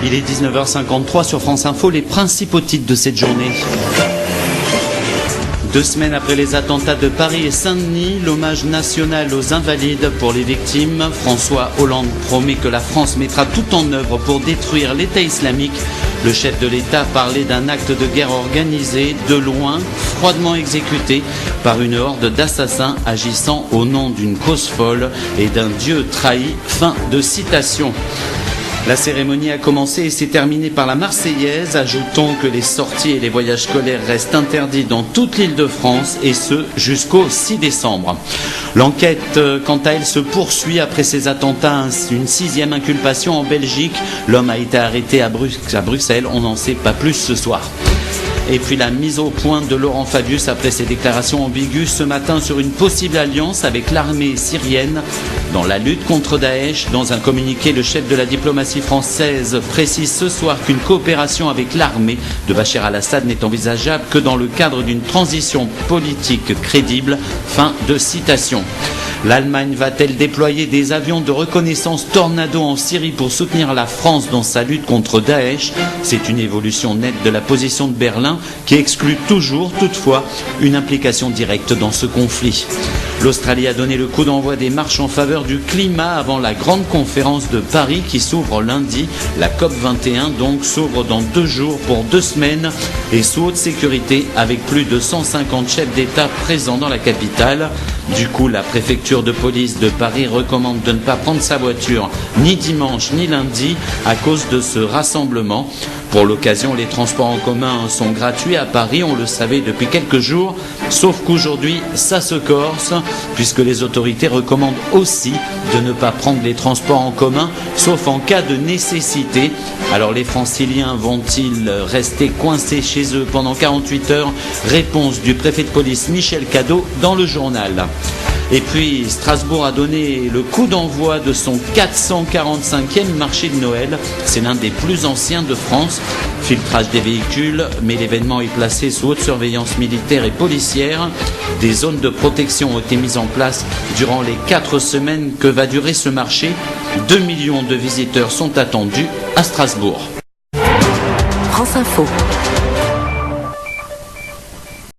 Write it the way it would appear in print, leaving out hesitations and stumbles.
Il est 19h53 sur France Info, les principaux titres de cette journée. 2 semaines après les attentats de Paris et Saint-Denis, l'hommage national aux invalides pour les victimes. François Hollande promet que la France mettra tout en œuvre pour détruire l'État islamique. Le chef de l'État parlait d'un acte de guerre organisé, de loin, froidement exécuté par une horde d'assassins agissant au nom d'une cause folle et d'un Dieu trahi. Fin de citation. La cérémonie a commencé et s'est terminée par la Marseillaise. Ajoutons que les sorties et les voyages scolaires restent interdits dans toute l'Île-de-France et ce jusqu'au 6 décembre. L'enquête, quant à elle, se poursuit après ces attentats. Une 6e inculpation en Belgique. L'homme a été arrêté à Bruxelles. On n'en sait pas plus ce soir. Et puis la mise au point de Laurent Fabius après ses déclarations ambiguës ce matin sur une possible alliance avec l'armée syrienne dans la lutte contre Daesh. Dans un communiqué, le chef de la diplomatie française précise ce soir qu'une coopération avec l'armée de Bachar al-Assad n'est envisageable que dans le cadre d'une transition politique crédible. Fin de citation. L'Allemagne va-t-elle déployer des avions de reconnaissance Tornado en Syrie pour soutenir la France dans sa lutte contre Daesh? C'est une évolution nette de la position de Berlin qui exclut toujours, toutefois, une implication directe dans ce conflit. L'Australie a donné le coup d'envoi des marches en faveur du climat avant la grande conférence de Paris qui s'ouvre lundi. La COP21 donc s'ouvre dans 2 jours pour 2 semaines et sous haute sécurité avec plus de 150 chefs d'État présents dans la capitale. Du coup, la préfecture de police de Paris recommande de ne pas prendre sa voiture ni dimanche ni lundi à cause de ce rassemblement. Pour l'occasion, les transports en commun sont gratuits à Paris, on le savait depuis quelques jours, sauf qu'aujourd'hui, ça se corse, puisque les autorités recommandent aussi de ne pas prendre les transports en commun, sauf en cas de nécessité. Alors les Franciliens vont-ils rester coincés chez eux pendant 48 heures? Réponse du préfet de police Michel Cadot dans le journal. Et puis Strasbourg a donné le coup d'envoi de son 445e marché de Noël. C'est l'un des plus anciens de France. Filtrage des véhicules, mais l'événement est placé sous haute surveillance militaire et policière. Des zones de protection ont été mises en place durant les 4 semaines que va durer ce marché. 2 millions de visiteurs sont attendus à Strasbourg. France Info.